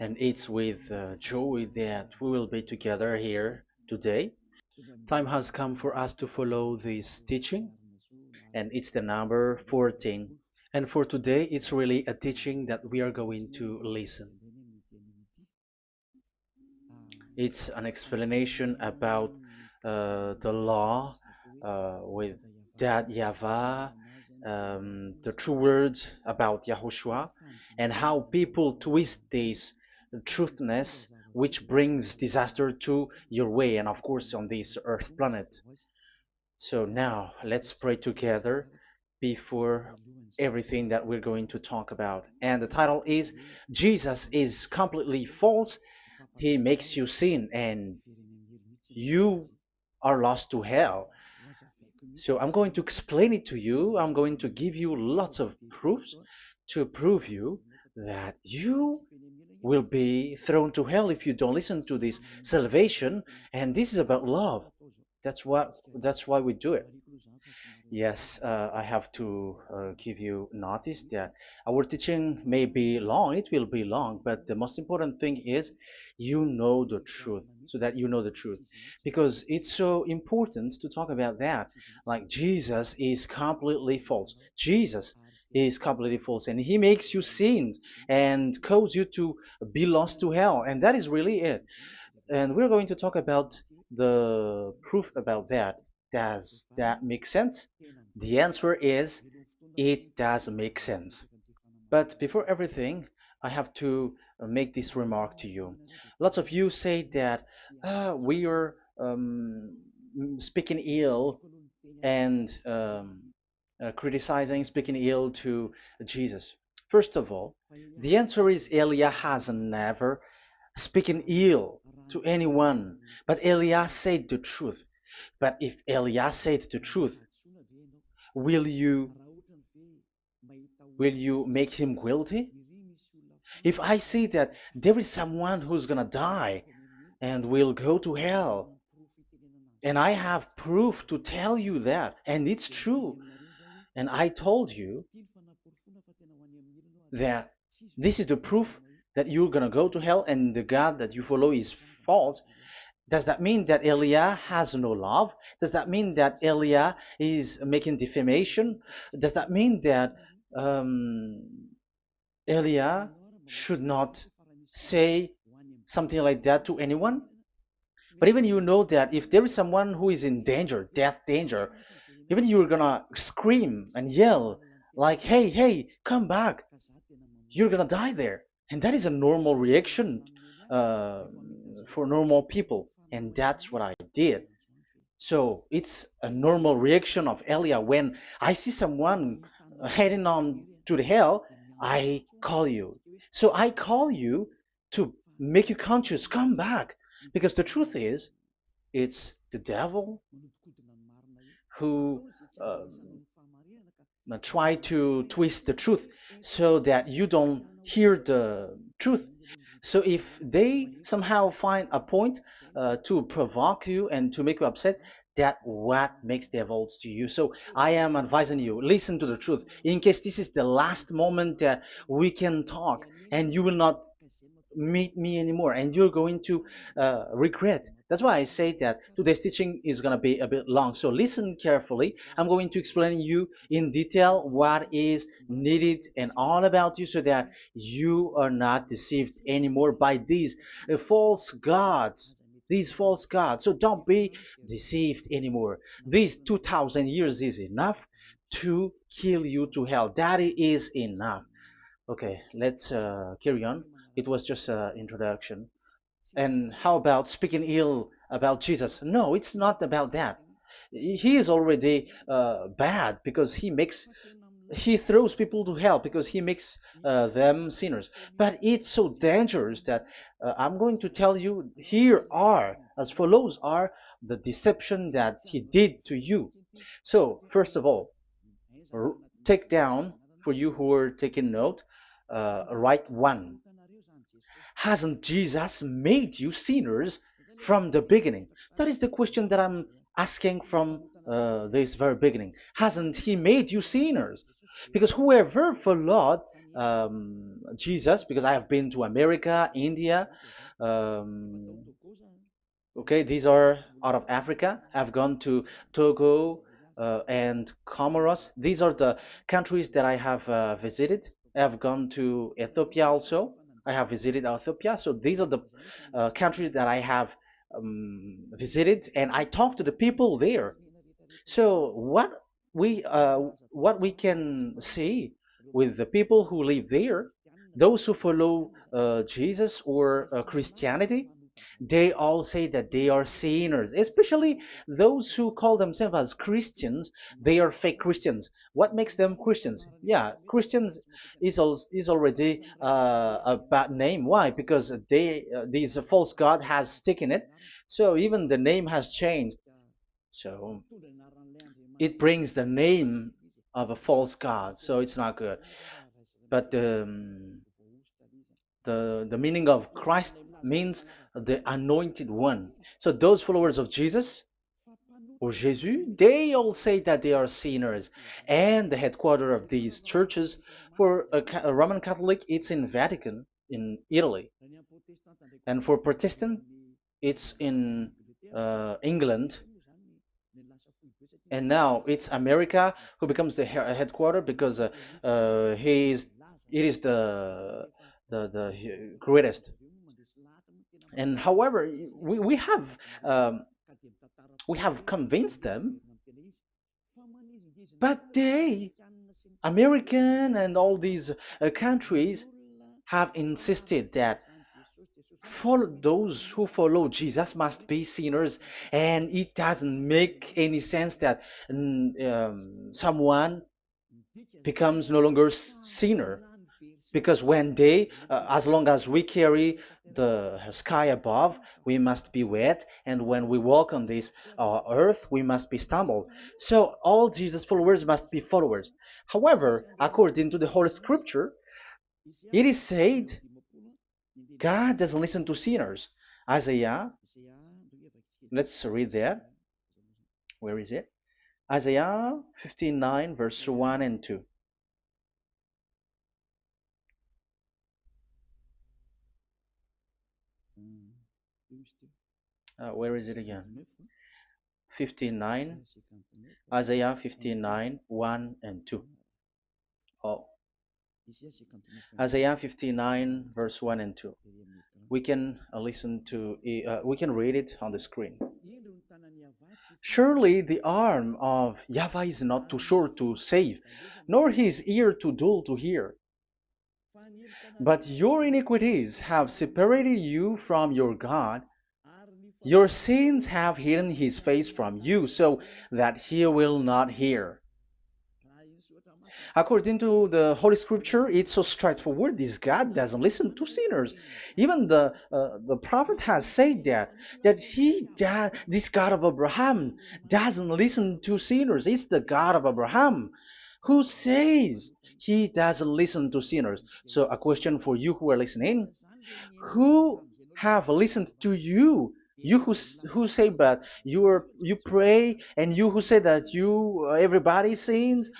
And it's with joy that we will be together here today. Time has come for us to follow this teaching, and it's the number 14. And for today, it's really a teaching that we are going to listen. It's an explanation about the law with that YAHVAH, the true words about YAHOSHUAH, and how people twist this truthness which brings disaster to your way and of course on this earth planet. So now let's pray together before everything that we're going to talk about. And the title is Jesus is completely false. He makes you sin and you are lost to hell. So I'm going to explain it to you. I'm going to give you lots of proofs to prove you that you will be thrown to hell if you don't listen to this salvation. And this is about love. That's why we do it. Yes, I have to give you notice that our teaching may be long, it will be long, but the most important thing is you know the truth, so that you know the truth. Because it's so important to talk about that. Like Jesus is completely false. Jesus is completely false, and he makes you sin and cause you to be lost to hell, and that is really it. And we're going to talk about the proof about that. Does that make sense? The answer is it does make sense. But before everything, I have to make this remark to you. Lots of you say that we are speaking ill and criticizing, speaking ill to Jesus. First of all, the answer is Elia has never speaking ill to anyone, but Elia said the truth. But if Elia said the truth, will you will you make him guilty? If I say that there is someone who's gonna die and will go to hell, and I have proof to tell you that, and it's true, and I told you that this is the proof that you're gonna go to hell and the God that you follow is false, does that mean that Elia has no love? Does that mean that Elia is making defamation? Does that mean that um, Elia should not say something like that to anyone? But even you know that if there is someone who is in danger, death danger, even you're gonna scream and yell like, "Hey, hey, come back! You're gonna die there." And that is a normal reaction uh, for normal people, and that's what I did. So it's a normal reaction of Elia. When I see someone heading on to the hell, I call you. So I call you to make you conscious, come back. Because the truth is, it's the devil who try to twist the truth so that you don't hear the truth. So if they somehow find a point to provoke you and to make you upset, that what makes devils to you. So I am advising you, listen to the truth. In case this is the last moment that we can talk and you will not meet me anymore and you're going to regret. That's why I say that today's teaching is going to be a bit long, so listen carefully. I'm going to explain you in detail what is needed and all about you so that you are not deceived anymore by false gods these false gods. So don't be deceived anymore. These 2000 years is enough to kill you to hell. That is enough. Okay, let's carry on. It was just an introduction. And how about speaking ill about Jesus? No, it's not about that. He is already bad because he throws people to hell because he makes them sinners. But it's so dangerous that I'm going to tell you here are as follows are the deception that he did to you. So first of all, take down for you who are taking note. Write one. Hasn't Jesus made you sinners from the beginning? That is the question that I'm asking from this very beginning. Hasn't he made you sinners? Because whoever followed Jesus, because I have been to America, India. Um, okay, these are out of Africa. I've gone to Togo and Comoros. These are the countries that I have visited. I've gone to Ethiopia also. I have visited Ethiopia. So these are the countries that I have visited, and I talked to the people there. So what we can see with the people who live there, those who follow Jesus or Christianity, they all say that they are sinners, especially those who call themselves as Christians. They are fake Christians. What makes them Christians? Yeah, Christians is already a bad name. Why? Because this false god has taken it. So even the name has changed. So it brings the name of a false god, so it's not good. But the meaning of Christ means the anointed one. So those followers of Jesus or Jesus, they all say that they are sinners, and the headquarters of these churches for a Roman Catholic, it's in Vatican in Italy, and for Protestant, it's in England, and now it's America who becomes the headquarter because he is it is the greatest. And however, we um, we have convinced them, but they American and all these countries have insisted that follow those who follow Jesus must be sinners, and it doesn't make any sense that someone becomes no longer sinner, because when they as long as we carry the sky above, we must be wet, and when we walk on this earth, we must be stumbled. So all Jesus followers must be followers. However, according to the Holy Scripture, it is said God doesn't listen to sinners. Isaiah, let's read that. Where is it? Isaiah 59 verse 1 and 2. Where is it again? 59, Isaiah 59, 1 and 2. Oh, Isaiah 59, verse 1 and 2. We can we can read it on the screen. Surely the arm of Yahweh is not too short to save, nor his ear too dull to hear. But your iniquities have separated you from your God. Your sins have hidden his face from you so that he will not hear. According to the Holy Scripture, it's so straightforward. This God doesn't listen to sinners. Even the prophet has said that this God of Abraham doesn't listen to sinners. It's the God of Abraham who says he doesn't listen to sinners. So a question for you who are listening: who have listened to you? You who say that you pray, and you who say that you everybody sins,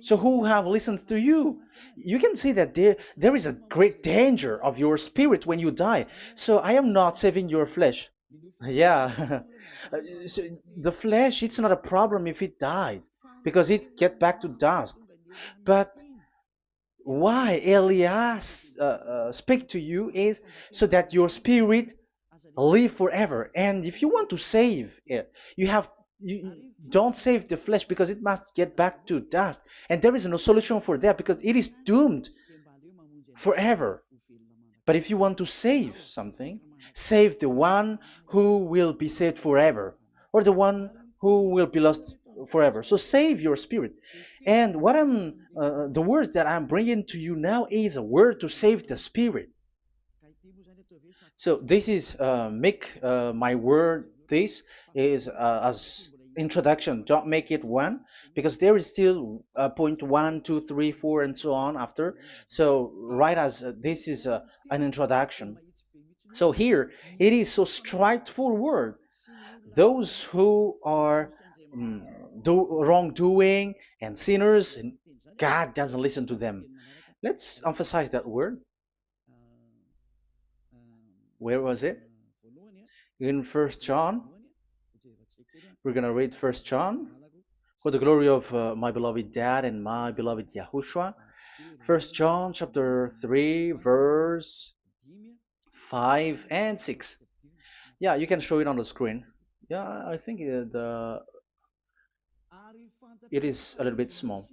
so who have listened to you? You can see that there is a great danger of your spirit when you die. So I am not saving your flesh. Yeah. So the flesh, it's not a problem if it dies, because it get back to dust. But why Elias speak to you is so that your spirit live forever. And if you want to save it, you don't save the flesh, because it must get back to dust, and there is no solution for that because it is doomed forever. But if you want to save something, save the one who will be saved forever, or the one who will be lost forever. So save your spirit. And the words that I'm bringing to you now is a word to save the spirit. So this is make my word. This is as introduction. Don't make it one, because there is still point one, two, three, four, and so on after. So write as this is an introduction. So here it is so straightforward. Those who are wrongdoing and sinners God doesn't listen to them. Let's emphasize that word. Where was it? In First John. We're gonna read First John. For the glory of my beloved Dad and my beloved Yahushua. First John chapter 3 verse 5 and 6. Yeah, you can show it on the screen. Yeah, I think it is a little bit small.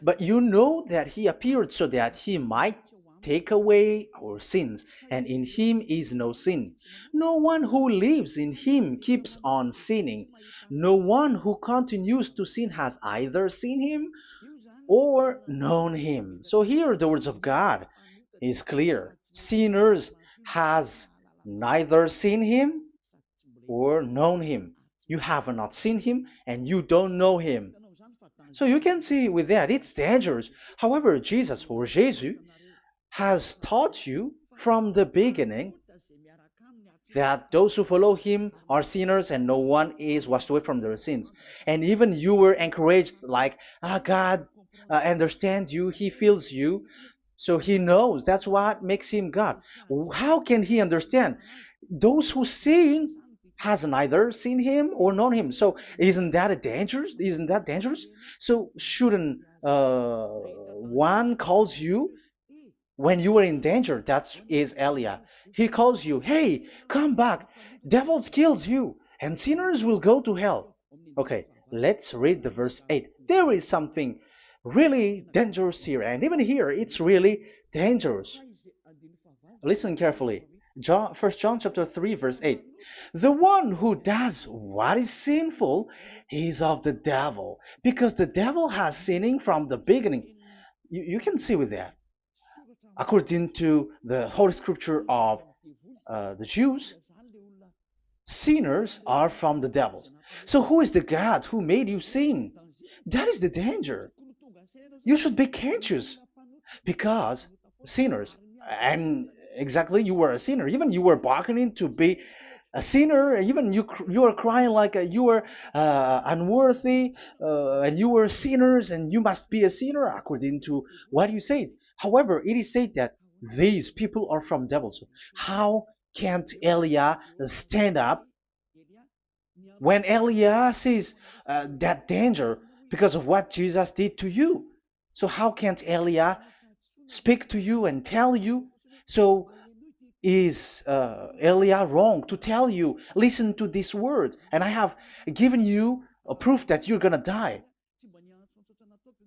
But you know that he appeared so that he might take away our sins, and in him is no sin. No one who lives in him keeps on sinning. No one who continues to sin has either seen him or known him. So here the words of God is clear. Sinners has neither seen him or known him. You have not seen him and you don't know him. So you can see with that it's dangerous. However, Jesus or Jesus has taught you from the beginning that those who follow him are sinners and no one is washed away from their sins. And even you were encouraged like, God understands you, he feels you, so he knows. That's what makes him God. How can he understand? Those who sin has neither seen him or known him. So isn't that a dangerous? Isn't that dangerous? So shouldn't one calls you when you are in danger? That is Elia. He calls you, hey, come back. Devils kills you, and sinners will go to hell. Okay, let's read the verse 8. There is something really dangerous here, and even here it's really dangerous. Listen carefully. John, 1 John chapter 3 verse 8. The one who does what is sinful is of the devil, because the devil has sinning from the beginning. You can see with that. According to the Holy Scripture of the Jews, sinners are from the devils. So who is the God who made you sin? That is the danger. You should be conscious because sinners, and exactly you were a sinner. Even you were bargaining to be a sinner. Even you are crying like you were unworthy, and you were sinners, and you must be a sinner according to what you said. However, it is said that these people are from devils. How can't Elia stand up when Elia sees that danger because of what Jesus did to you? So how can't Elia speak to you and tell you? So is Elia wrong to tell you, listen to this word, and I have given you a proof that you're gonna die?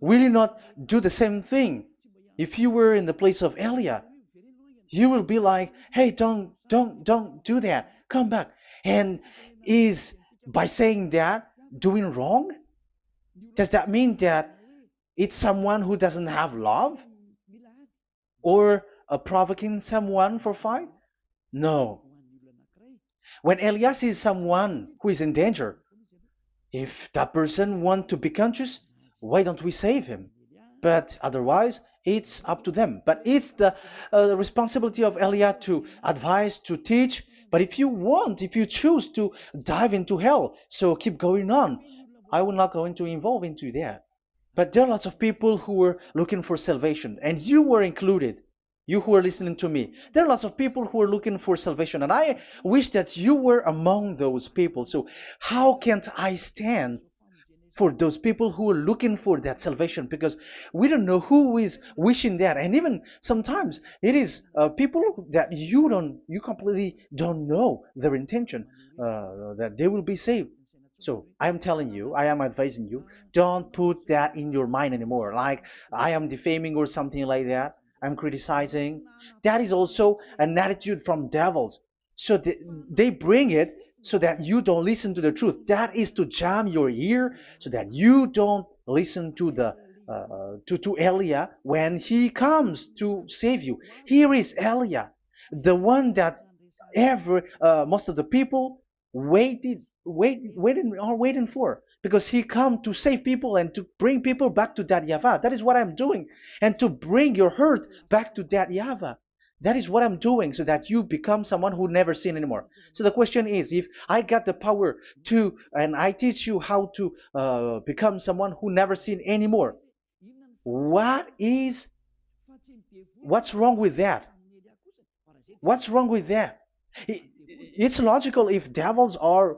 Will you not do the same thing? If you were in the place of Elia, you will be like, hey, don't do that, come back. And is by saying that doing wrong? Does that mean that it's someone who doesn't have love, or provoking someone for fight? No. When Elias is someone who is in danger, if that person wants to be conscious, why don't we save him? But otherwise, it's up to them. But it's the responsibility of Elia to advise, to teach. But if you choose to dive into hell, so keep going on. I will not go into involve into that. But there are lots of people who were looking for salvation, and you were included. You who are listening to me, there are lots of people who are looking for salvation, and I wish that you were among those people. So, how can't I stand for those people who are looking for that salvation? Because we don't know who is wishing that, and even sometimes it is people that you completely don't know their intention that they will be saved. So I am telling you, I am advising you, don't put that in your mind anymore. Like I am defaming or something like that. I'm criticizing. That is also an attitude from devils. So they bring it so that you don't listen to the truth. That is to jam your ear so that you don't listen to the to Elia when he comes to save you. Here is Elia, the one that most of the people waiting for, because he come to save people and to bring people back to that Yahvah. That is what I'm doing, and to bring your hurt back to that Yahvah. That is what I'm doing, so that you become someone who never sin anymore. So the question is, if I got the power to, and I teach you how to become someone who never sin anymore, What is what's wrong with that? What's wrong with that? It's logical if devils are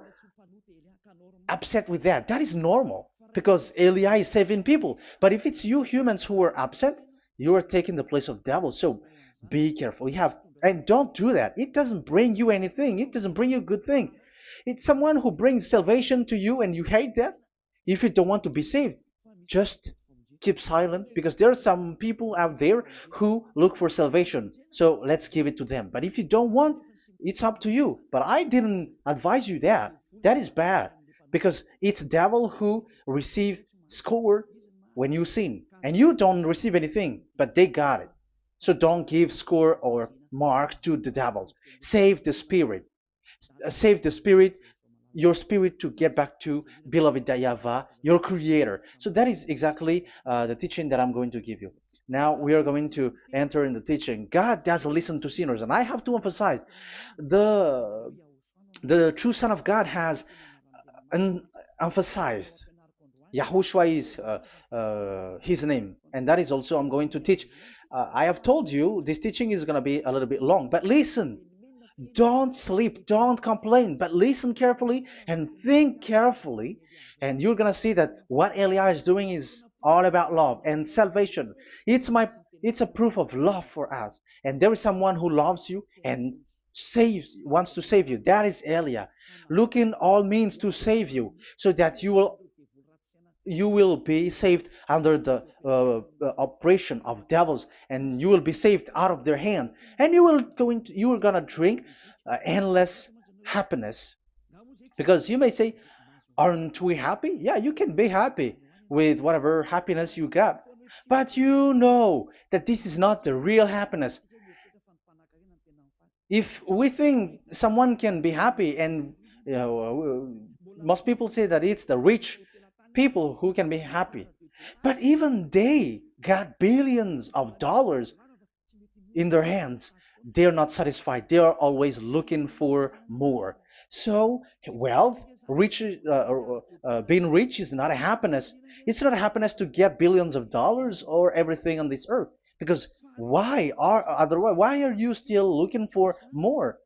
upset with that. That is normal because Eli is saving people. But if it's you humans who are upset, you are taking the place of devils. So be careful. You have and don't do that. It doesn't bring you anything. It doesn't bring you a good thing. It's someone who brings salvation to you and you hate that. If you don't want to be saved, just keep silent because there are some people out there who look for salvation. So let's give it to them. But if you don't want, it's up to you. But I didn't advise you that. That is bad because it's devil who receive score when you sin and you don't receive anything, but they got it. So don't give score or mark to the devils. Save the spirit. Save the spirit, your spirit to get back to beloved Yahweh, your creator. So that is exactly the teaching that I'm going to give you. Now we are going to enter in the teaching. God doesn't listen to sinners, and I have to emphasize the the true Son of God has emphasized. Yahushua is his name, and that is also I'm going to teach. I have told you this teaching is going to be a little bit long, but listen. Don't sleep, don't complain, but listen carefully and think carefully, and you're gonna see that what Eliah is doing is all about love and salvation. It's my it's a proof of love for us. And there is someone who loves you and wants to save you. That is Eliah. Looking all means to save you so that you will be saved under the oppression of devils, and you will be saved out of their hand, and you are gonna drink endless happiness. Because you may say, aren't we happy? Yeah, you can be happy with whatever happiness you got, but you know that this is not the real happiness. If we think someone can be happy, and most people say that it's the rich people who can be happy, but even they got billions of dollars in their hands, they're not satisfied. They are always looking for more. So wealth, being rich is not a happiness. It's not a happiness to get billions of dollars or everything on this earth. Because why are you still looking for more?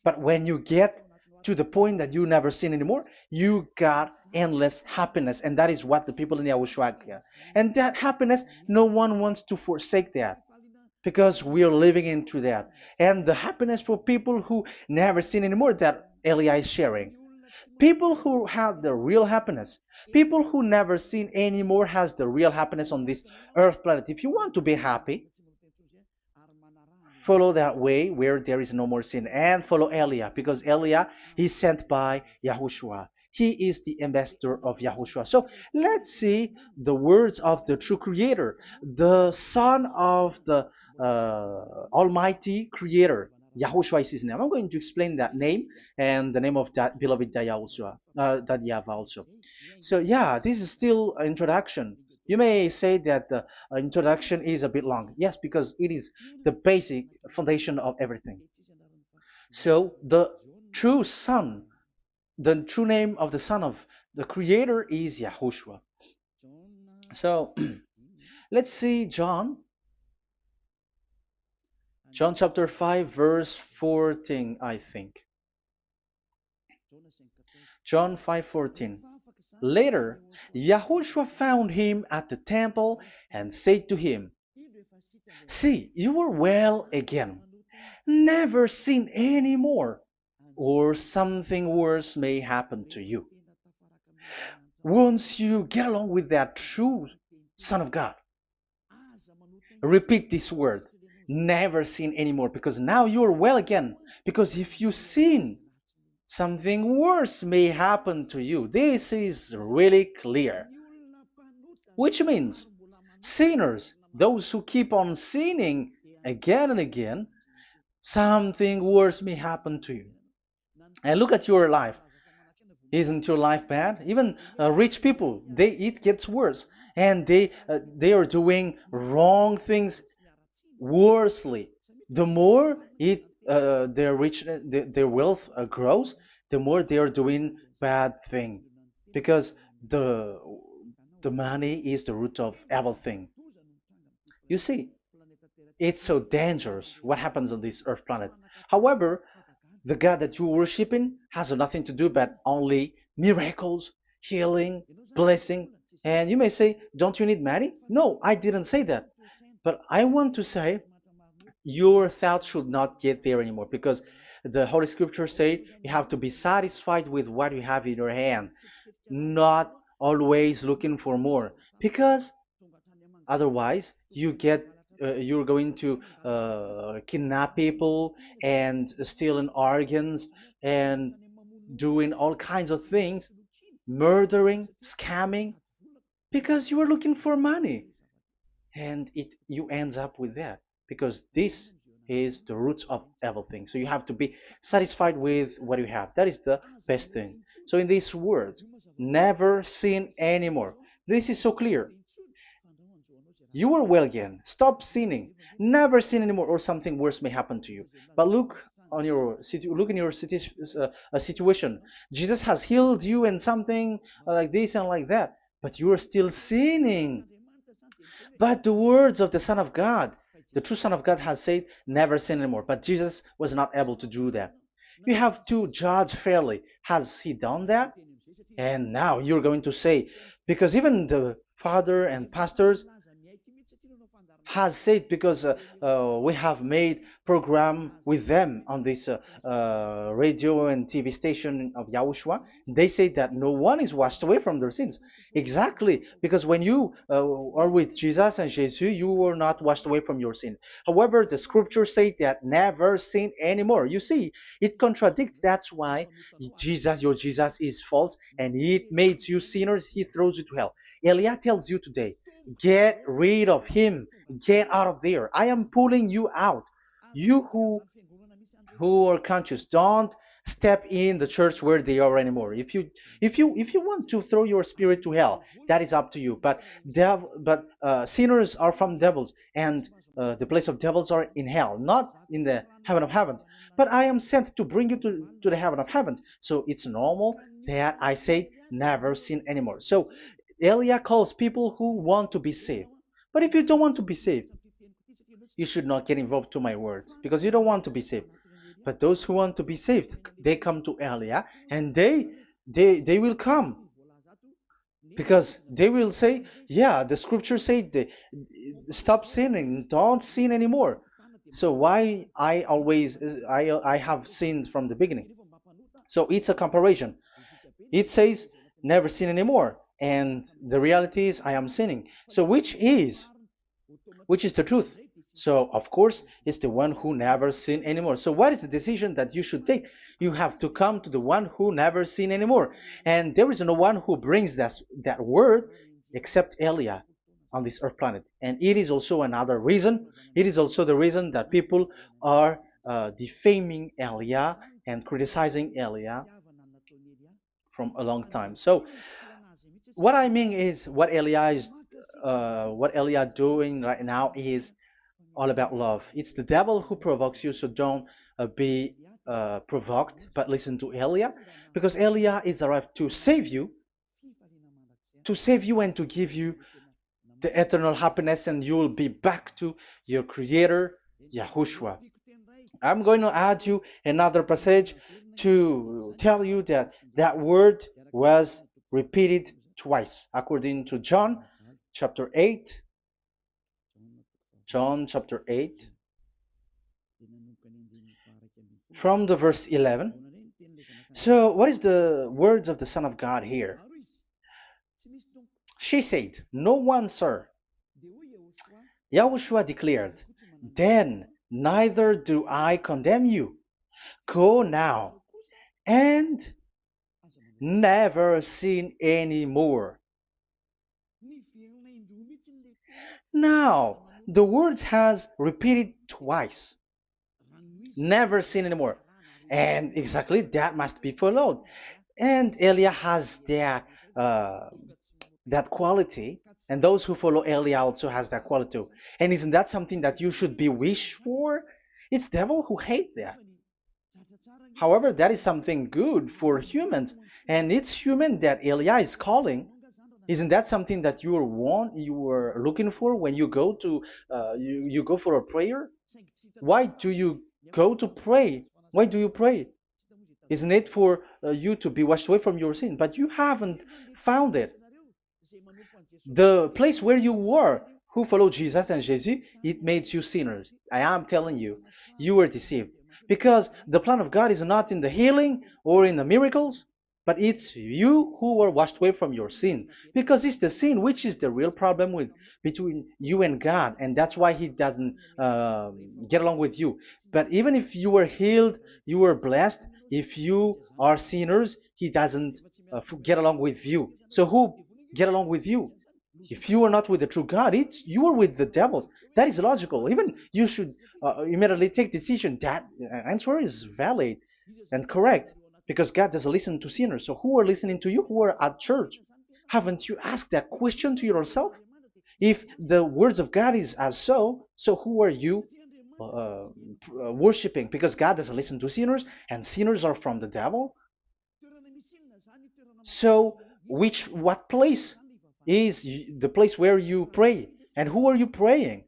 But when you get to the point that you never sin anymore, you got endless happiness, and that is what the people in Yahushua get. And that happiness, no one wants to forsake that because we are living into that. And the happiness for people who never sin anymore that Elia is sharing. People who have the real happiness, people who never sin anymore has the real happiness on this earth planet. If you want to be happy, follow that way where there is no more sin and follow Elia because Elia is sent by Yahushua. He is the ambassador of Yahushua. So let's see the words of the true creator, the son of the almighty creator. Yahushua is his name. I'm going to explain that name and the name of that beloved Yahushua, that Yahweh also. So yeah, this is still an introduction. You may say that the introduction is a bit long. Yes, because it is the basic foundation of everything. So true son, the true name of the son of the creator is Yahushua. So let's see John chapter 5 verse 14, I think. John 5:14. Later, Yahushua found him at the temple and said to him, "See, you are well again. Never sin any more, or something worse may happen to you." Once you get along with that true Son of God, repeat this word. Never sin anymore, because now you are well again. Because if you sin, something worse may happen to you. This is really clear. Which means sinners, those who keep on sinning again and again, something worse may happen to you. And look at your life. Isn't your life bad? Even rich people, it gets worse, and they are doing wrong things worsely. The more their wealth grows, the more they are doing bad thing, because the the money is the root of everything. You see, it's so dangerous what happens on this earth planet. However, the God that you're worshiping has nothing to do but only miracles, healing, blessing. And you may say, don't you need money? No, I didn't say that. But I want to say your thoughts should not get there anymore because the Holy Scriptures say you have to be satisfied with what you have in your hand, not always looking for more. Because otherwise, you're going to kidnap people and stealing organs and doing all kinds of things, murdering, scamming, because you are looking for money, and it you ends up with that because this is the roots of everything. So you have to be satisfied with what you have. That is the best thing. So in these words, never sin anymore. This is so clear. You are well again. Stop sinning. Never sin anymore, or something worse may happen to you. But look in your situation. Jesus has healed you and something like this and like that, but you are still sinning. But the words of the Son of God, the true Son of God, has said, "Never sin anymore." But Jesus was not able to do that. You have to judge fairly. Has he done that? And now you're going to say, because even the father and pastors has said, because we have made program with them on this radio and TV station of Yahushua. They say that no one is washed away from their sins. Exactly, because when you are with Jesus and Jesus, you were not washed away from your sin. However, the scriptures say that never sin anymore. You see, it contradicts. That's why your Jesus is false, and it makes you sinners. He throws you to hell. Elia tells you today, get rid of him. Get out of there. I am pulling you out. You who are conscious, don't step in the church where they are anymore. If you want to throw your spirit to hell, that is up to you. But sinners are from devils, and the place of devils are in hell, not in the heaven of heavens. But I am sent to bring you to the heaven of heavens. So it's normal that I say never sin anymore. So Elia calls people who want to be saved. But if you don't want to be saved, you should not get involved to my words because you don't want to be saved. But those who want to be saved, they come to Elia, and they will come because they will say, yeah, the scriptures say stop sinning, don't sin anymore. So why I have sinned from the beginning. So it's a comparison. It says never sin anymore, and the reality is I am sinning. So which is the truth? So, of course, it's the one who never sinned anymore. So, what is the decision that you should take? You have to come to the one who never sinned anymore. And there is no one who brings that word except Elia on this earth planet. And it is also another reason. It is also the reason that people are defaming Elia and criticizing Elia from a long time. So, what I mean is what Elia doing right now is all about love. It's the devil who provokes you, so don't be provoked, but listen to Elia, because Elia is arrived to save you and to give you the eternal happiness, and you will be back to your Creator, Yahushua. I'm going to add you another passage to tell you that that word was repeated twice, according to chapter 8, John chapter 8, from the verse 11. So, what is the words of the Son of God here? She said, "No one, sir." Yahushua declared, "Then neither do I condemn you. Go now and never sin any more." Now, the words has repeated twice. Never sin anymore. And exactly that must be followed. And Elia has uh, that quality, and those who follow Elia also has that quality too. And isn't that something that you should be wish for? It's devil who hate that. However, that is something good for humans, and it's human that Elia is calling. Isn't that something that you were looking for when you go to you go for a prayer? Why do you go to pray? Why do you pray? Isn't it for you to be washed away from your sin? But you haven't found it. The place where you were, who followed Jesus and Jesus, it made you sinners. I am telling you, you were deceived. Because the plan of God is not in the healing or in the miracles, but it's you who were washed away from your sin. Because it's the sin which is the real problem with between you and God, and that's why He doesn't get along with you. But even if you were healed, you were blessed. If you are sinners, He doesn't get along with you. So who get along with you? If you are not with the true God, it's you are with the devil. That is logical. Even you should immediately take decision. That answer is valid and correct because God doesn't listen to sinners. So who are listening to you? Who are at church? Haven't you asked that question to yourself? If the words of God is as so who are you worshiping? Because God doesn't listen to sinners, and sinners are from the devil. So, what place is the place where you pray? And who are you praying?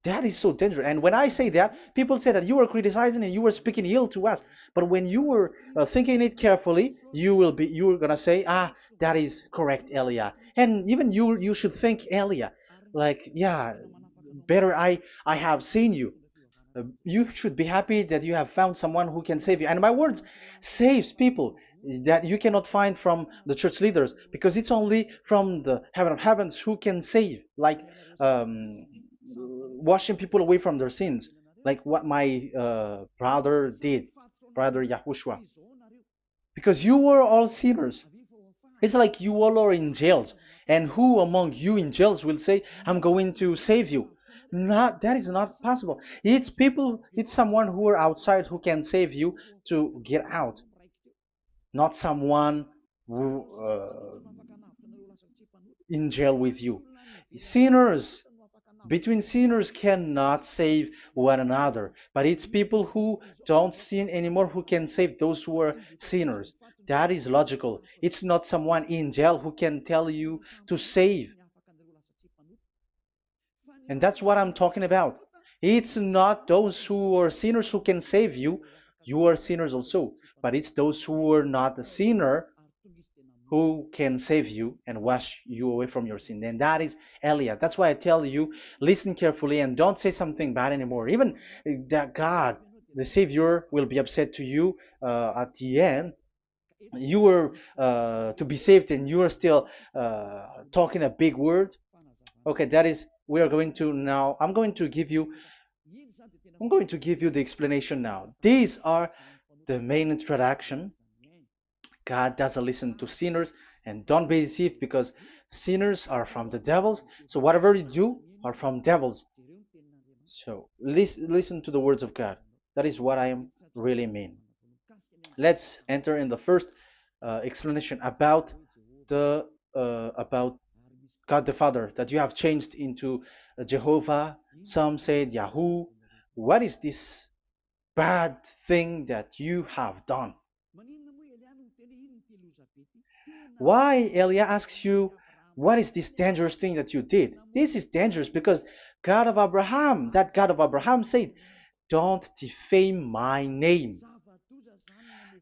That is so dangerous. And when I say that, people say that you are criticizing and you are speaking ill to us. But when you are thinking it carefully, you're gonna say, ah, that is correct, Elia. And even you should think, Elia, like, yeah, better I have seen you. You should be happy that you have found someone who can save you. And my words saves people that you cannot find from the church leaders because it's only from the heaven of heavens who can save, like washing people away from their sins, like what my brother did, brother Yahushua. Because you were all sinners. It's like you all are in jails. And who among you in jails will say, I'm going to save you? Not that is not possible. It's people, it's someone who are outside who can save you to get out, not someone who in jail with you. Sinners, between sinners cannot save one another, but it's people who don't sin anymore who can save those who are sinners. That is logical. It's not someone in jail who can tell you to save. And that's what I'm talking about. It's not those who are sinners who can save you. You are sinners also. But it's those who are not a sinner who can save you and wash you away from your sin. And that is Elia. That's why I tell you, listen carefully and don't say something bad anymore. Even that God, the Savior, will be upset to you at the end. You were to be saved and you are still talking a big word. Okay, that is, we are going to now, I'm going to give you the explanation now. These are the main introduction. God doesn't listen to sinners, and don't be deceived because sinners are from the devils. So whatever you do are from devils. So listen to the words of God. That is what I am really mean. Let's enter in the first explanation about God the Father that you have changed into Jehovah. Some said Yahoo. What is this bad thing that you have done? Why Elia asks you, what is this dangerous thing that you did? This is dangerous because God of Abraham, that God of Abraham said, don't defame my name.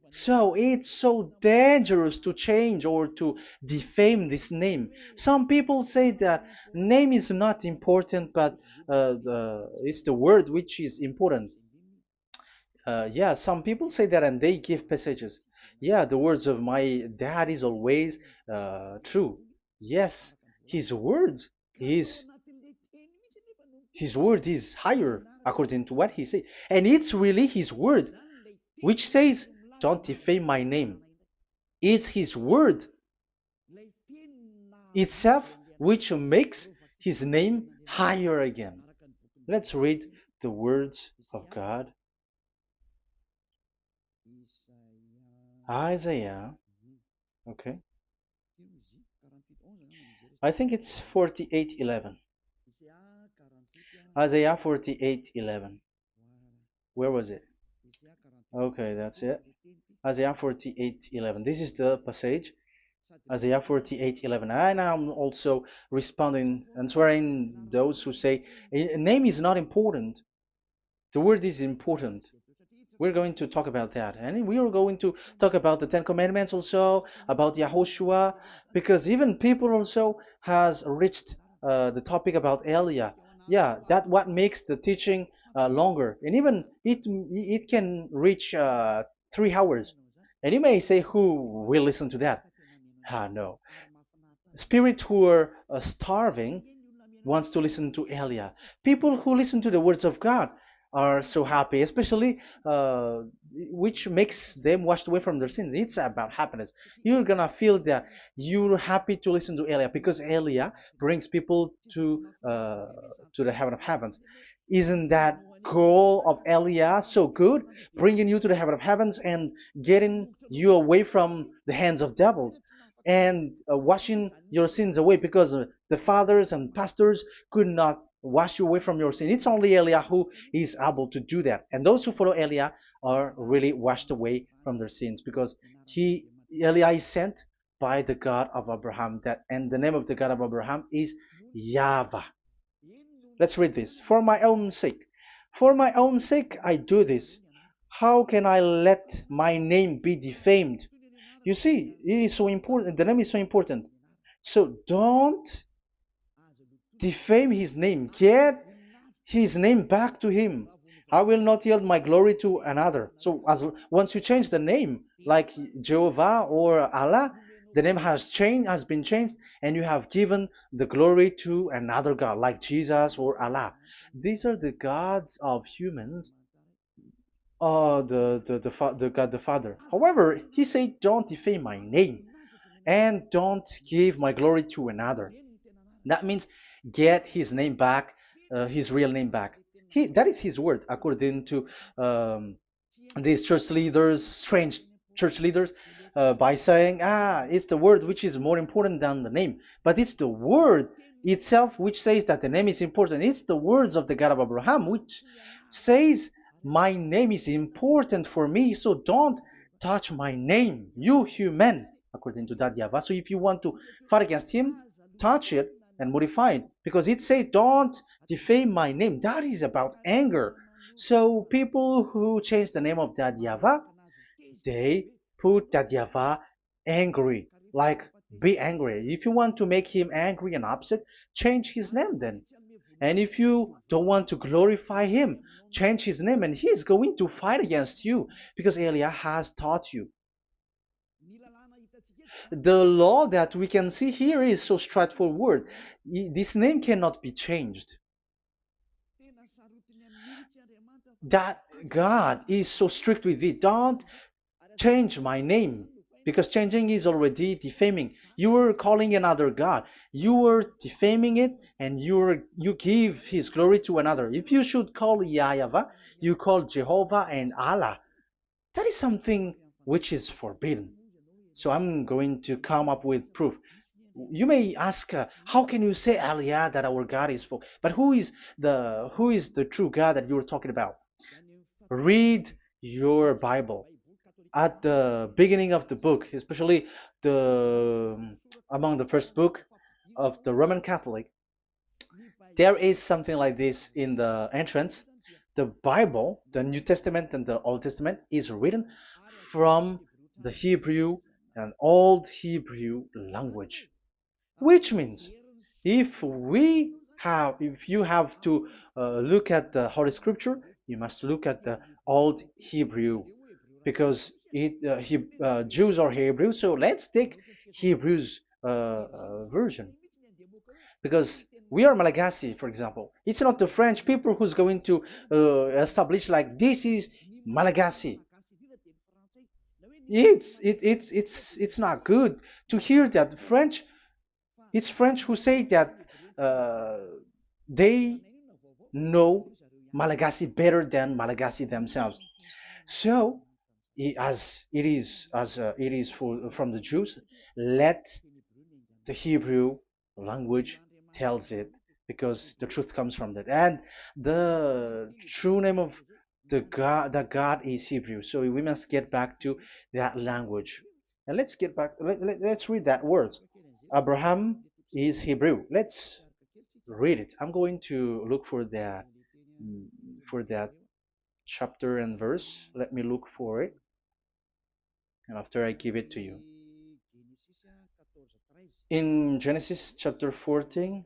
So it's so dangerous to change or to defame this name. Some people say that name is not important, but it's the word which is important. Yeah, some people say that and they give passages. Yeah, the words of my dad is always true. Yes, his words, his his word is higher according to what he said. And it's really his word which says, don't defame my name. It's his word itself which makes his name higher again. Let's read the words of God. Isaiah, okay. I think it's 48:11. Isaiah 48:11. Where was it? Okay, that's it. Isaiah 48:11. This is the passage. Isaiah 48:11. And I'm also responding, answering those who say a name is not important. The word is important. We're going to talk about that. And we are going to talk about the Ten Commandments also, about Yahushua, because even people also has reached the topic about Elia. Yeah, that what makes the teaching longer. And even it can reach 3 hours. And you may say, who will listen to that? Ah, no. Spirit who are starving wants to listen to Elia. People who listen to the words of God are so happy, especially which makes them washed away from their sins. It's about happiness. You're gonna feel that you're happy to listen to Elia because Elia brings people to the heaven of heavens. Isn't that goal of Elia so good, bringing you to the heaven of heavens and getting you away from the hands of devils? And washing your sins away because the fathers and pastors could not wash you away from your sin. It's only Eliah who is able to do that. And those who follow Eliah are really washed away from their sins because Eliah is sent by the God of Abraham. That and the name of the God of Abraham is YAHVAH. Let's read this. For my own sake. For my own sake I do this. How can I let my name be defamed? You see, it is so important. The name is so important. So don't defame his name. Get his name back to him. I will not yield my glory to another. So as once you change the name, like Jehovah or Allah, the name has been changed, and you have given the glory to another God, like Jesus or Allah. These are the gods of humans, the God the Father. However, he said, "Don't defame my name, and don't give my glory to another." That means get his name back, his real name back. That is his word, according to um, these church leaders, strange church leaders, by saying, it's the word which is more important than the name. But it's the word itself which says that the name is important. It's the words of the God of Abraham which says, my name is important for me, so don't touch my name, you human, according to that Yahweh. So if you want to fight against him, touch it and modify it, because it says, don't defame my name. That is about anger. So people who change the name of that Yahweh, they put that Yahweh angry, like be angry. If you want to make him angry and upset, change his name then. And if you don't want to glorify him, change his name, and he's going to fight against you because Elia has taught you. The law that we can see here is so straightforward. This name cannot be changed. That God is so strict with it. Don't change my name, because changing is already defaming. You are calling another God. You are defaming it, and you give his glory to another. If you should call Yahweh, you call Jehovah and Allah. That is something which is forbidden. So I'm going to come up with proof. You may ask, how can you say Aliyah that our God is full? But who is the true God that you're talking about? Read your Bible. At the beginning of the book, especially the among the first book of the Roman Catholic, there is something like this in the entrance. The Bible, the New Testament and the Old Testament, is written from the Hebrew and Old Hebrew language, which means if you have to look at the Holy Scripture, you must look at the Old Hebrew, because Jews are Hebrew. So let's take Hebrew's version, because we are Malagasy, for example. It's not the French people who's going to establish like this is Malagasy. It's not good to hear that French. It's French who say that uh, they know Malagasy better than Malagasy themselves. So, as it is from the Jews, let the Hebrew language tells it, because the truth comes from that. And the true name of the God is Hebrew. So we must get back to that language. And let's get back. Let's read that words. Abraham is Hebrew. Let's read it. I'm going to look mm, for that chapter and verse. Let me look for it, and after I give it to you. In Genesis chapter 14,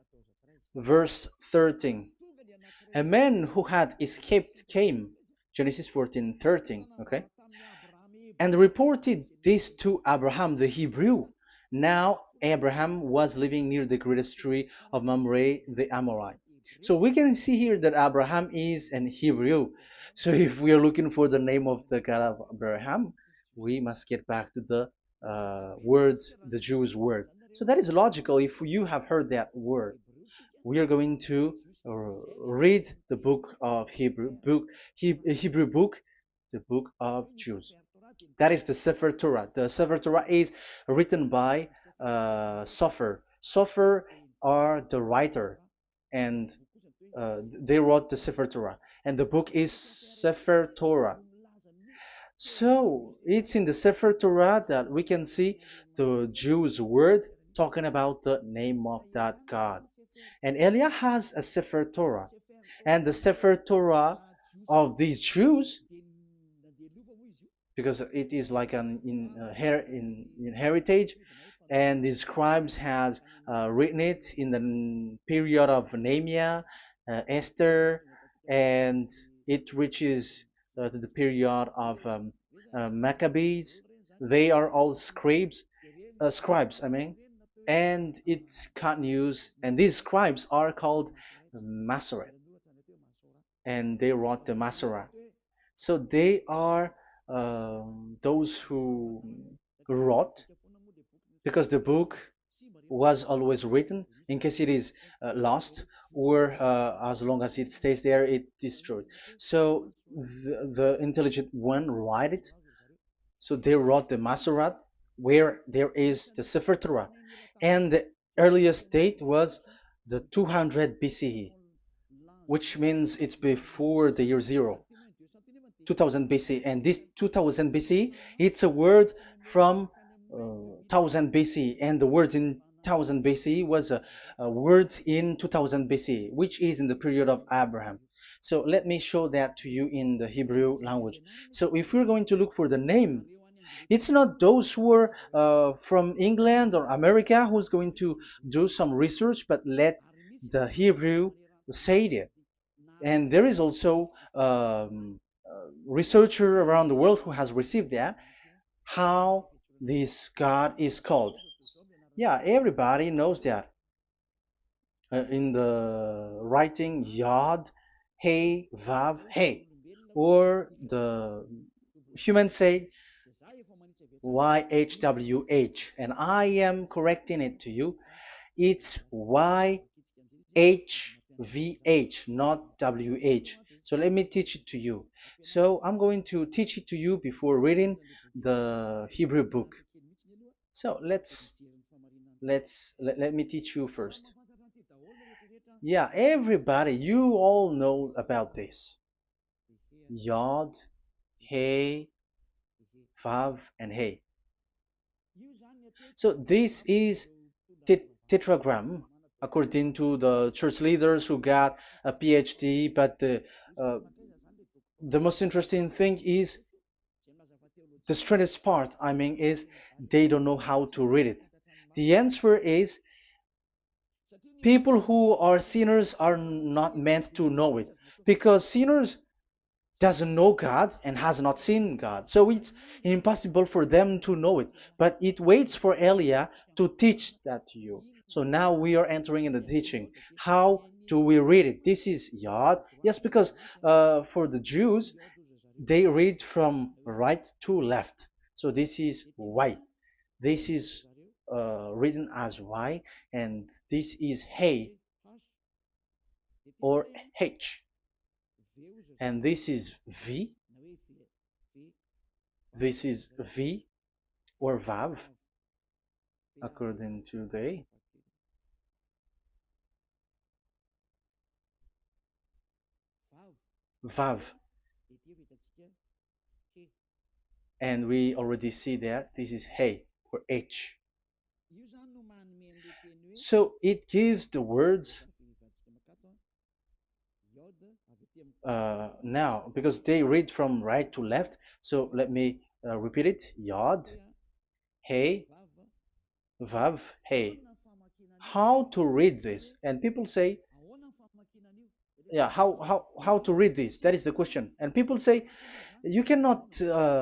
verse 13, a man who had escaped came, Genesis 14:13, okay, and reported this to Abraham the Hebrew. Now Abraham was living near the greatest tree of Mamre the Amorite. So we can see here that Abraham is an Hebrew. So if we are looking for the name of the God of Abraham, we must get back to the word, the Jews' word. So that is logical. If you have heard that word, we are going to read the book of Hebrew book, the book of Jews. That is the Sefer Torah. The Sefer Torah is written by Sofer. Sofer are the writer, and they wrote the Sefer Torah, and the book is Sefer Torah. So it's in the Sefer Torah that we can see the Jews' word talking about the name of that God. And Elia has a Sefer Torah, and the Sefer Torah of these Jews, because it is like an in heritage, and the scribes has written it in the period of Nehemiah, Esther, and it reaches to the period of Maccabees. They are all scribes, I mean, and it continues, and these scribes are called Masoret, and they wrote the Masorah. So they are those who wrote, because the book was always written in case it is lost, or as long as it stays there, it destroyed. So the intelligent one write it. So they wrote the Masorat, where there is the Sefer Torah, and the earliest date was the 200 BCE, which means it's before the year zero. 2000 BC, and this 2000 BC, it's a word from 1000 BC, and the words in 1000 BC was a word in 2000 BC, which is in the period of Abraham. So let me show that to you in the Hebrew language. So if we're going to look for the name, it's not those who are from England or America who's going to do some research, but let the Hebrew say it. And there is also researcher around the world who has received that, how this God is called. Yeah, everybody knows that. In the writing Yod, Hey, Vav, Hey, or the humans say YHWH, and I am correcting it to you. It's YHVH, not WH. So let me teach it to you. So I'm going to teach it to you before reading the Hebrew book. So let me teach you first. Yeah, everybody, you all know about this. Yod, Hey, Vav, and Hey. So this is tetragram, according to the church leaders who got a PhD. But the most interesting thing is, the strangest part, I mean, is they don't know how to read it. The answer is, people who are sinners are not meant to know it, because sinners doesn't know God and has not seen God. So it's impossible for them to know it. But it waits for Elia to teach that to you. So now we are entering in the teaching. How do we read it? This is Yod. Yes, because for the Jews, they read from right to left. So this is Y. This is written as Y, and this is Hey or H. And this is V. This is V or Vav, according to the Vav. And we already see that this is Hey. or H. So it gives the words now because they read from right to left. So let me repeat it. Yod, hey, vav, hey. How to read this? And people say, yeah, how to read this? That is the question. And people say, you cannot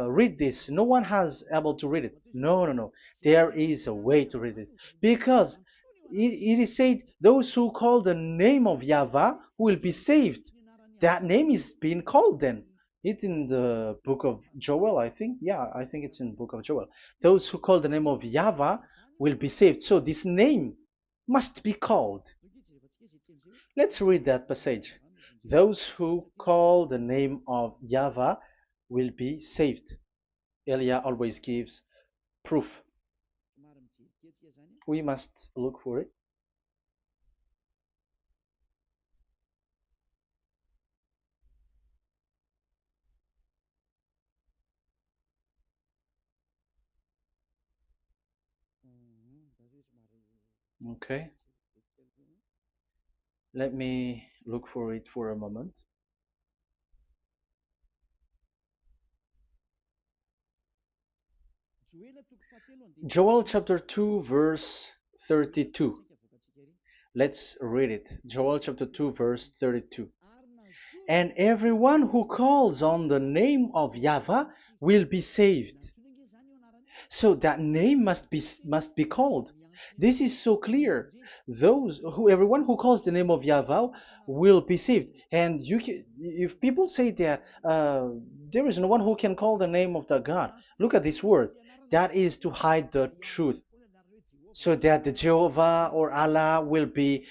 read this. No one has able to read it. No, no, no. There is a way to read this because it is said those who call the name of Yahweh will be saved. That name is being called then. It's in the book of Joel, I think. Yeah, I think it's in the book of Joel. Those who call the name of Yahweh will be saved. So this name must be called. Let's read that passage. Those who call the name of Yahweh will be saved. Elia always gives proof. We must look for it. Okay, let me look for it for a moment. Joel chapter 2, verse 32. Let's read it. Joel chapter 2, verse 32. And everyone who calls on the name of Yahweh will be saved. So that name must be called. This is so clear. Everyone who calls the name of Yahweh will be saved. And if people say that there is no one who can call the name of the God, look at this word. That is to hide the truth so that the Jehovah or Allah will be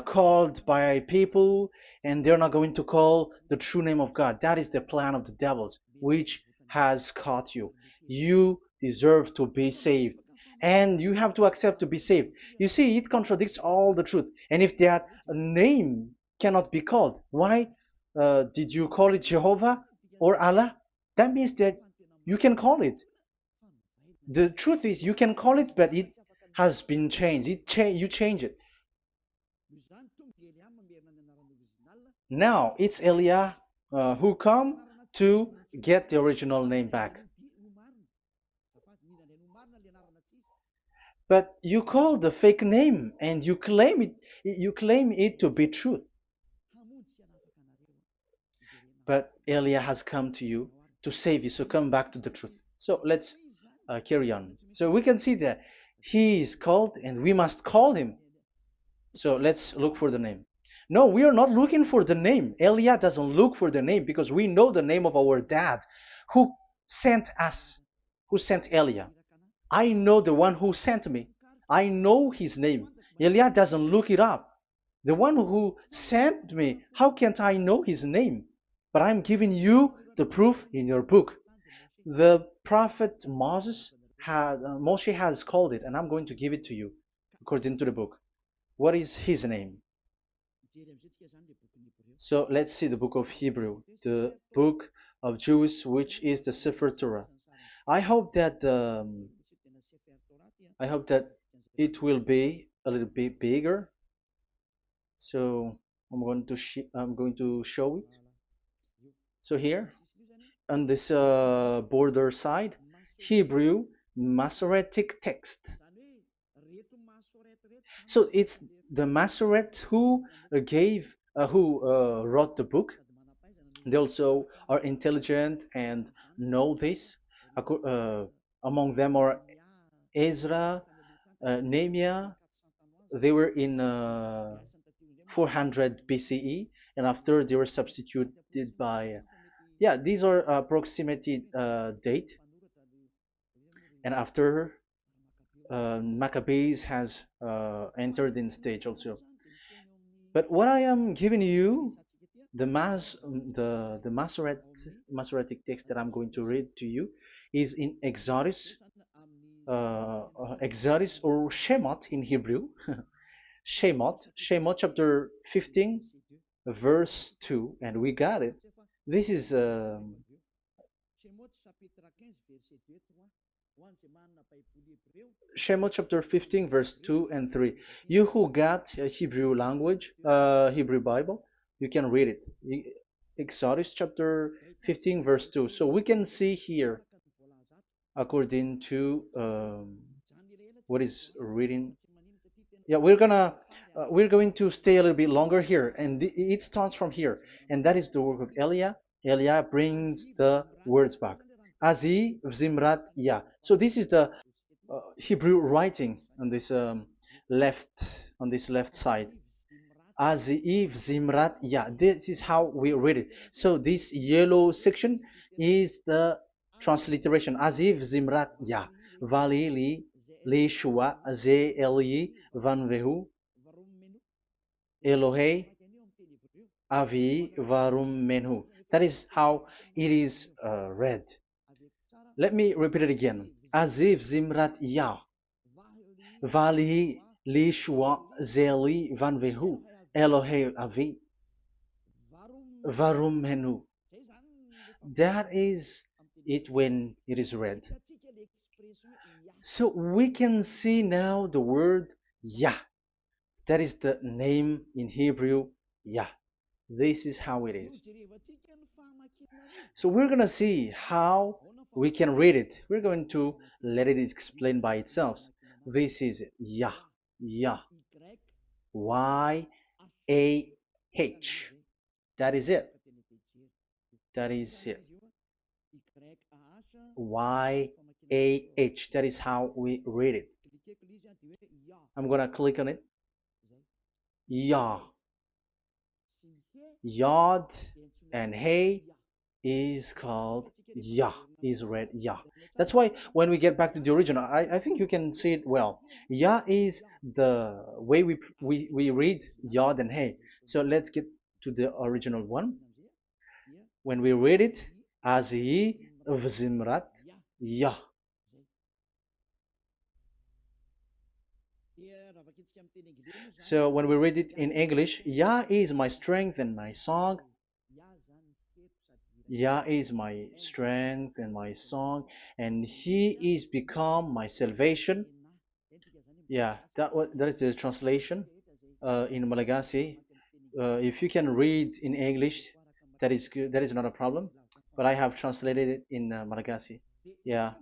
called by people and they're not going to call the true name of God. That is the plan of the devils, which has caught you. You deserve to be saved. And you have to accept to be saved. You see, it contradicts all the truth. And if that name cannot be called, why did you call it Jehovah or Allah? That means that you can call it. The truth is you can call it, but it has been changed. You change it. Now it's Elia who come to get the original name back. But you call the fake name and you claim it to be truth. But Elia has come to you to save you. So come back to the truth. So let's carry on. So we can see that he is called and we must call him. So let's look for the name. No, we are not looking for the name. Elia doesn't look for the name because we know the name of our dad who sent us, who sent Elia. I know the one who sent me. I know his name. Elia doesn't look it up. The one who sent me, how can't I know his name? But I'm giving you the proof in your book. The prophet Moshe has called it, and I'm going to give it to you according to the book. What is his name? So let's see the book of Hebrew, the book of Jews, which is the Sefer Torah. I hope that it will be a little bit bigger. So I'm going to show it. So here on this border side, Hebrew Masoretic text. So it's the Masoret who wrote the book. They also are intelligent and know this. Among them are Ezra, Nehemiah. They were in 400 BCE, and after they were substituted by, yeah, these are proximity date, and after Maccabees has entered in stage also. But what I am giving you, the Masoretic text that I'm going to read to you, is in Exodus or Shemot in Hebrew, Shemot chapter 15, verse 2, and we got it. This is Shemot chapter 15, verse 2 and 3. You who got a Hebrew language, Hebrew Bible, you can read it. Exodus chapter 15, verse 2. So we can see here, according to what is reading. Yeah, we're going to stay a little bit longer here, and it starts from here, and that is the work of Elia. Elia brings the words back. Azi Zimrat Ya. So this is the Hebrew writing on this left side. Aziv Zimrat Ya. This is how we read it. So this yellow section is the transliteration. Aziv Zimrat Ya. Vali li shua ze eli van vehu Elohei avi varum menhu. That is how it is read. Let me repeat it again. Aziv Zimrat Ya. Vali li shua ze eli van vehu Elohei avi varum menhu. That is it when it is read. So we can see now the word Yah. That is the name in Hebrew, Yah. This is how it is. So we're going to see how we can read it. We're going to let it explain by itself. This is Yah, Yah, Y A H. That is it. That is it. YAH. That is how we read it. I'm gonna click on it. Yah. Yod and Hey is called Yah. Is read Yah. That's why when we get back to the original, I think you can see it well. Yah is the way we read Yod and Hey. So let's get to the original one. When we read it, Azi Vzimrat Yah. So when we read it in English, Yah is my strength and my song. Yah is my strength and my song, and He is become my salvation. Yeah, that is the translation in Malagasy. If you can read in English, that is good. That is not a problem. But I have translated it in Malagasy. Yeah.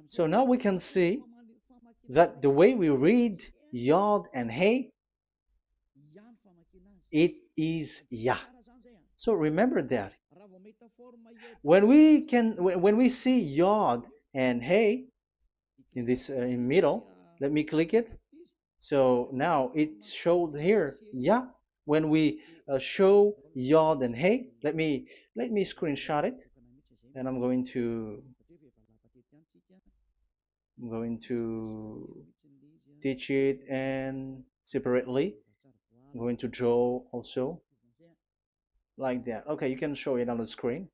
So now we can see that the way we read Yod and Hey, it is Yah. So remember that when we see Yod and Hey in this in middle, let me click it. So now it showed here Yah. When we show Yod and Hey, let me screenshot it, and I'm going to teach it and separately. I'm going to draw also like that. Okay, you can show it on the screen.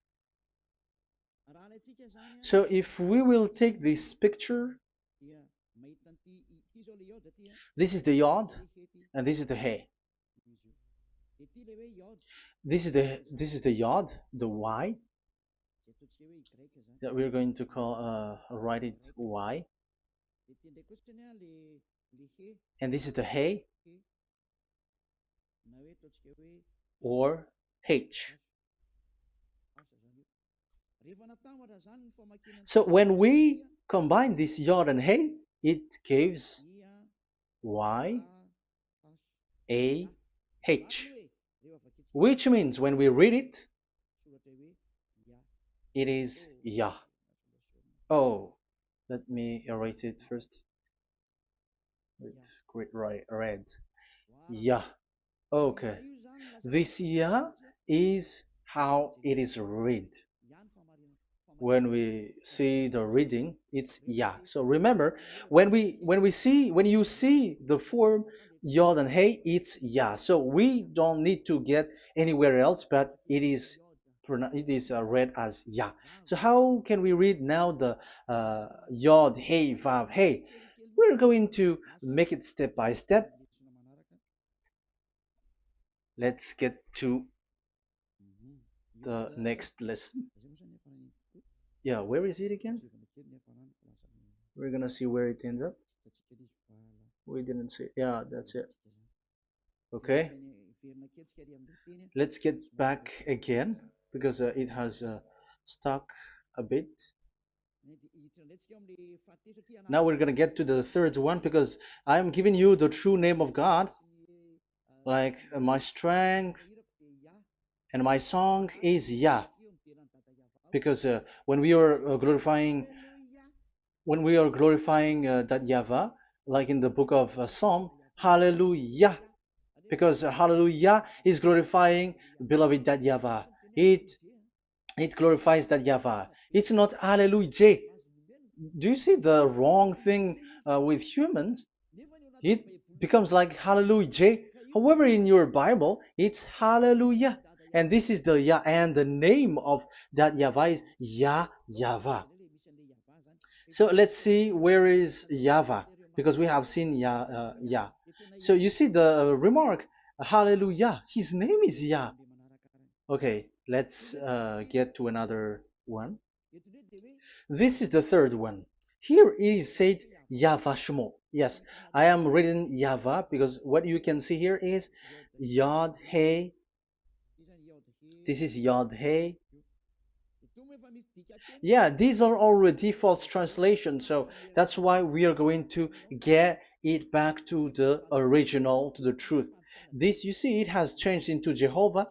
So if we will take this picture, this is the Yod and this is the Hey. This is the Yod, the Y that we're going to call write it Y, and this is the Hey or H. So when we combine this Yod and Hey, it gives Y A H, which means when we read it, it is Yah. Oh, let me erase it first with great red. Yah. Okay. This Yah is how it is read. When we see the reading, it's Yah. So remember, when you see the form Yod and Hey, it's Yah. So we don't need to get anywhere else, but it is read as Yah. So how can we read now the Yod, Hey, Vav, Hey? We're going to make it step by step. Let's get to the next lesson. Yeah, where is it again? We're gonna see where it ends up. We didn't see. Yeah, that's it. Okay. Let's get back again because it has stuck a bit. Now we're gonna get to the third one because I'm giving you the true name of God, like my strength and my song is Yah, because when we are glorifying that Yahweh, like in the book of Psalm, Hallelujah, because Hallelujah is glorifying beloved that Yahweh. It it glorifies that Yahweh. It's not Hallelujah. Do you see the wrong thing with humans? It becomes like Hallelujah. However, in your Bible, it's Hallelujah. And this is the Yah, and the name of that Yahweh is Yahweh. So let's see where is Yahweh, because we have seen Yah. So you see the remark, Hallelujah. His name is Yah. Okay, let's get to another one. This is the third one. Here it is said YAHVAH. Yes, I am reading Yahweh because what you can see here is Yod Hey. This is Yod Hey. Yeah, these are already false translations, so that's why we are going to get it back to the original, to the truth. This, you see, it has changed into Jehovah.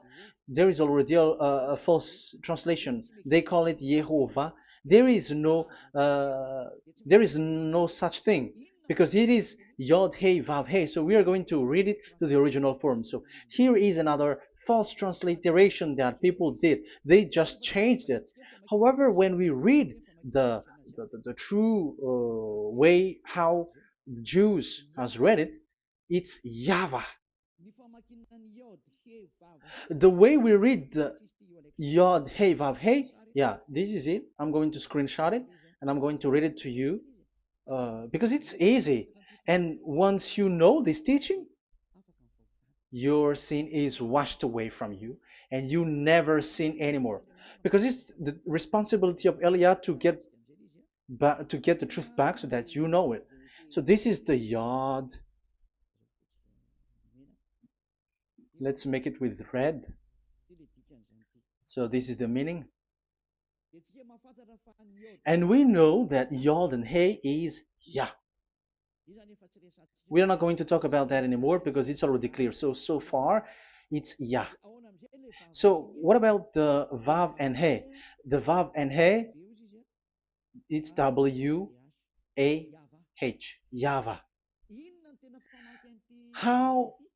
There is already a false translation. They call it Yehovah. There is no, uh, there is no such thing because it is Yod Hey Vav Hey. So we are going to read it to the original form. So here is another false transliteration that people did. They just changed it. However, when we read the true way how the Jews has read it, it's Yahweh. The way we read the Yod Hey Vav Hey, yeah, this is it. I'm going to screenshot it and I'm going to read it to you because it's easy. And once you know this teaching, your sin is washed away from you and you never sin anymore. Because it's the responsibility of Eliah to get back, to get the truth back so that you know it. So this is the Yod. Let's make it with red. So this is the meaning. And we know that Yod and Hey is Yah. We are not going to talk about that anymore because it's already clear. So far, it's Yah. So what about the Vav and He? The Vav and He, it's W-A-H, Yahvah.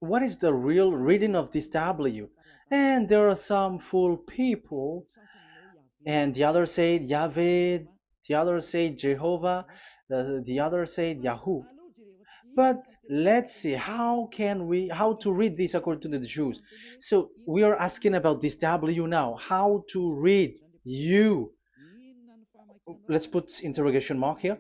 What is the real reading of this W? And there are some fool people, and the other say Yahweh, the other say Jehovah, the other say Yahoo. But let's see how to read this according to the Jews. So we are asking about this W now. How to read you? Let's put interrogation mark here.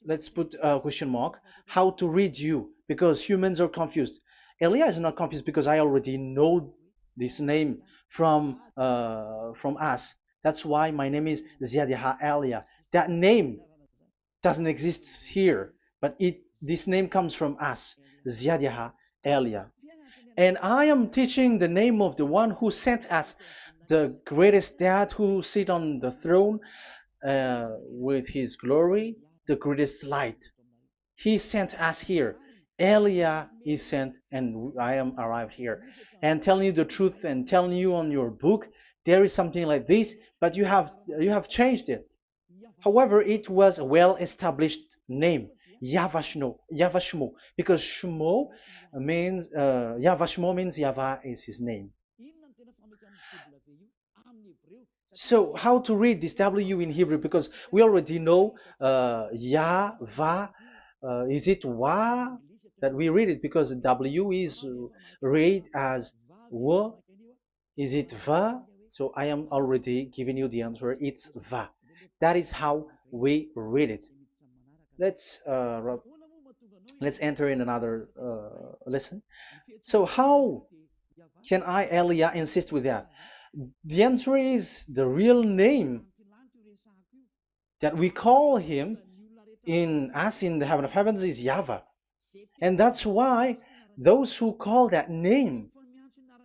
Let's put a question mark. How to read you? Because humans are confused. Elia is not confused because I already know this name from us. That's why my name is Ziadiha Elia. That name doesn't exist here, but this name comes from us, Ziadiha Elia. And I am teaching the name of the one who sent us, the greatest dad who sit on the throne with his glory, the greatest light. He sent us here. Elia is sent, and I am arrived here. And telling you the truth and telling you on your book, there is something like this, but you have changed it. However, it was a well-established name, YAHVAH, because Shmo means YAHVAH means Yahweh is his name. So how to read this W in Hebrew? Because we already know Yahvah. Is it Wa that we read it? Because W is read as W. Is it Va? So I am already giving you the answer. It's Va. That is how we read it. Let's enter in another lesson. So how can I, Elia, insist with that? The answer is the real name that we call him in as in the heaven of heavens is YAHVAH. And that's why those who call that name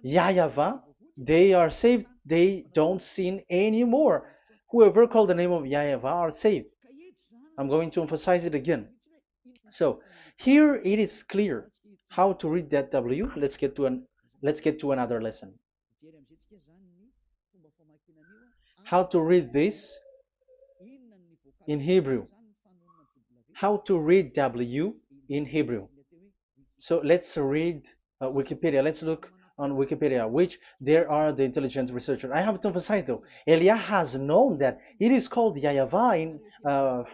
YAHVAH, they are saved. They don't sin anymore. Whoever called the name of YAHVAH are saved. I'm going to emphasize it again. So here it is clear how to read that W. Let's get to another lesson. How to read this in Hebrew. How to read W in Hebrew. So let's read Wikipedia. Let's look on Wikipedia, which there are the intelligent researchers. I have to emphasize though, Elia has known that it is called YAHVAH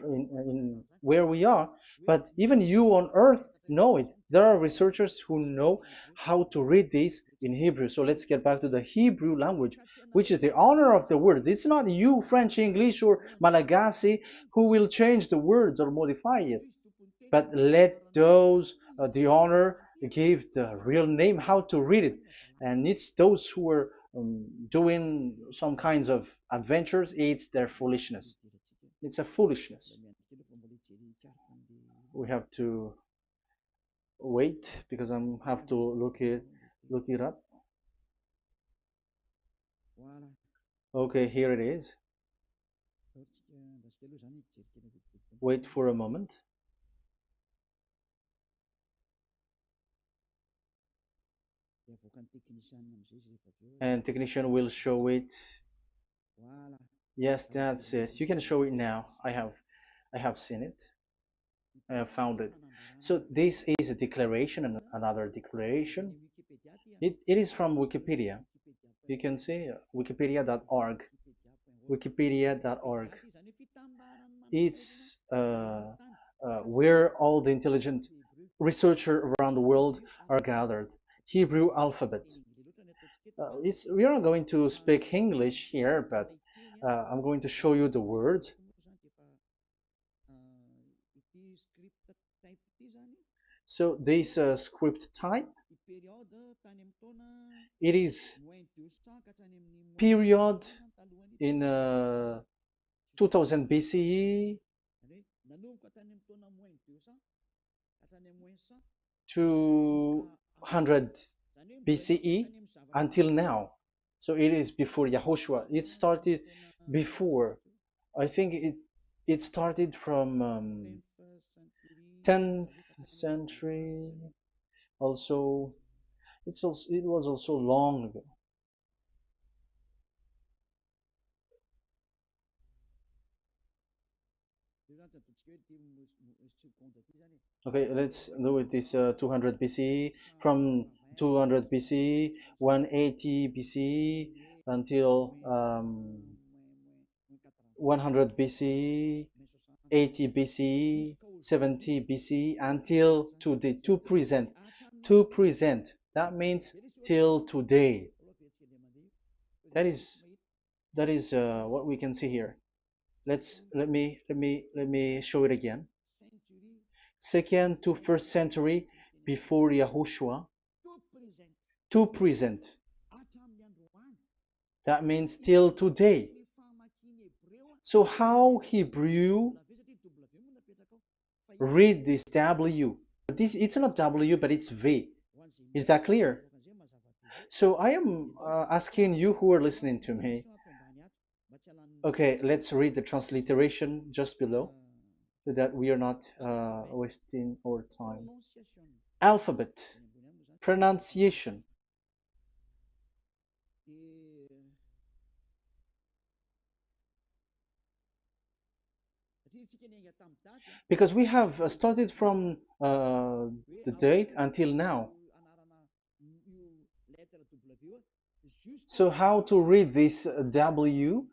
in where we are, but even you on earth know it. There are researchers who know how to read this in Hebrew. So let's get back to the Hebrew language, which is the honor of the words. It's not you, French, English, or Malagasy, who will change the words or modify it, but let those the honor give the real name, how to read it. And it's those who are doing some kinds of adventures, it's their foolishness. It's a foolishness. We have to wait because I have to look it up. Okay, here it is. Wait for a moment. And technician will show it. Yes, that's it. You can show it now. I have seen it. I have found it. So this is a declaration and another declaration. It is from Wikipedia. You can see wikipedia.org. Wikipedia.org. It's where all the intelligent researchers around the world are gathered. Hebrew alphabet. We are not going to speak English here, but I'm going to show you the words. So this script type, it is period in 2000 BCE to 100 BCE until now. So it is before Yahushua. It started before. I think it started from 10th century. Also, it was also long ago. Okay, let's do it. This 200 BCE, from 200 BCE, 180 BCE until 100 BCE, 80 BCE, 70 BCE until today, to present. To present. That means till today. That is what we can see here. Let me show it again. Second to first century before Yahushua, to present. That means till today. So how Hebrew read this W? It's not W, but it's V. Is that clear? So I am asking you who are listening to me. Okay, let's read the transliteration just below, so that we are not wasting our time. Alphabet, pronunciation. Because we have started from the date until now. So how to read this W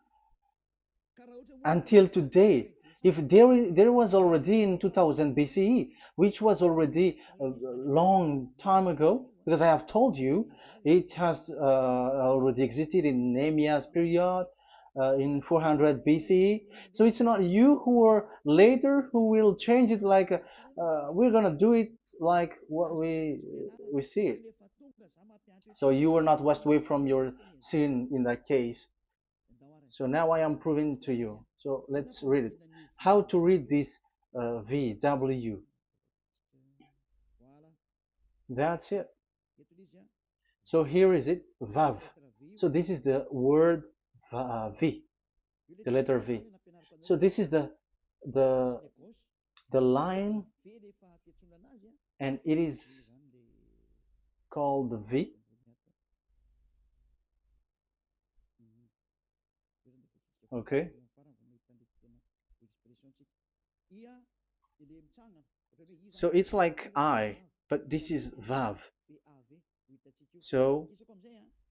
until today? If there was already in 2000 BCE, which was already a long time ago, because I have told you it has already existed in Nehemiah's period, in 400 BCE. So it's not you who are later who will change it, like we're gonna do it like what we see it. So you were not washed away from your sin in that case. So now I am proving to you. So let's read it. How to read this V, W. That's it. So here is it, Vav. So this is the word V, the letter V. So this is the the line, and it is called V. Okay. So it's like I, but this is Vav. So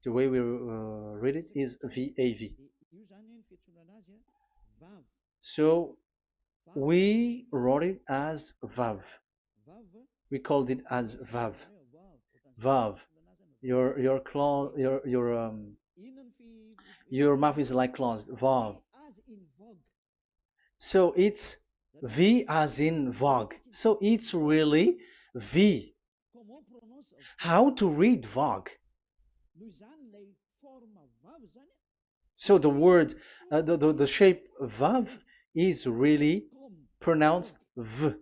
the way we read it is VAV. So we wrote it as Vav. We called it as Vav. Vav. Your claw, your mouth is like closed. Vav. So it's V as in Vogue. So it's really V. How to read Vogue? So the word, the shape Vav is really pronounced V,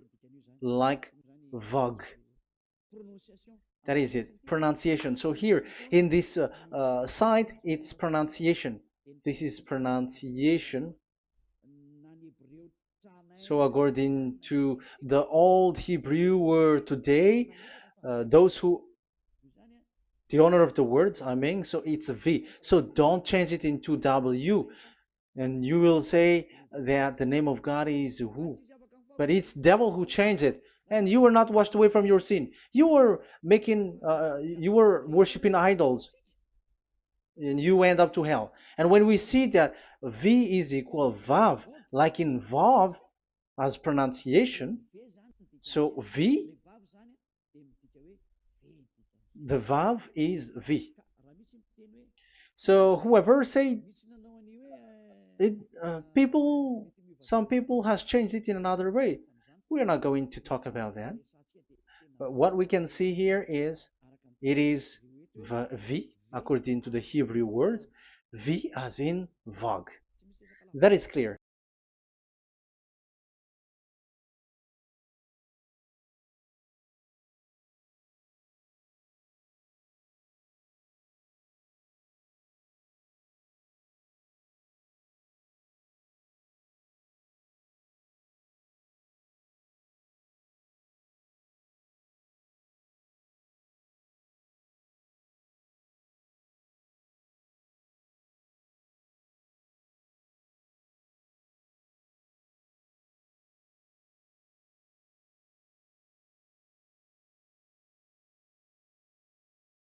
like Vogue. That is it, pronunciation. So here in this side, it's pronunciation. This is pronunciation. So according to the old Hebrew word today, those who, the owner of the words, I mean, so it's a V. So don't change it into W. And you will say that the name of God is who? But it's devil who changed it. And you were not washed away from your sin. You were you were worshiping idols, and you end up to hell. And when we see that V is equal Vav, like in Vav as pronunciation, so V, the Vav is V. So whoever say it, some people has changed it in another way. We are not going to talk about that. But what we can see here is it is V according to the Hebrew words, V as in Vog. That is clear.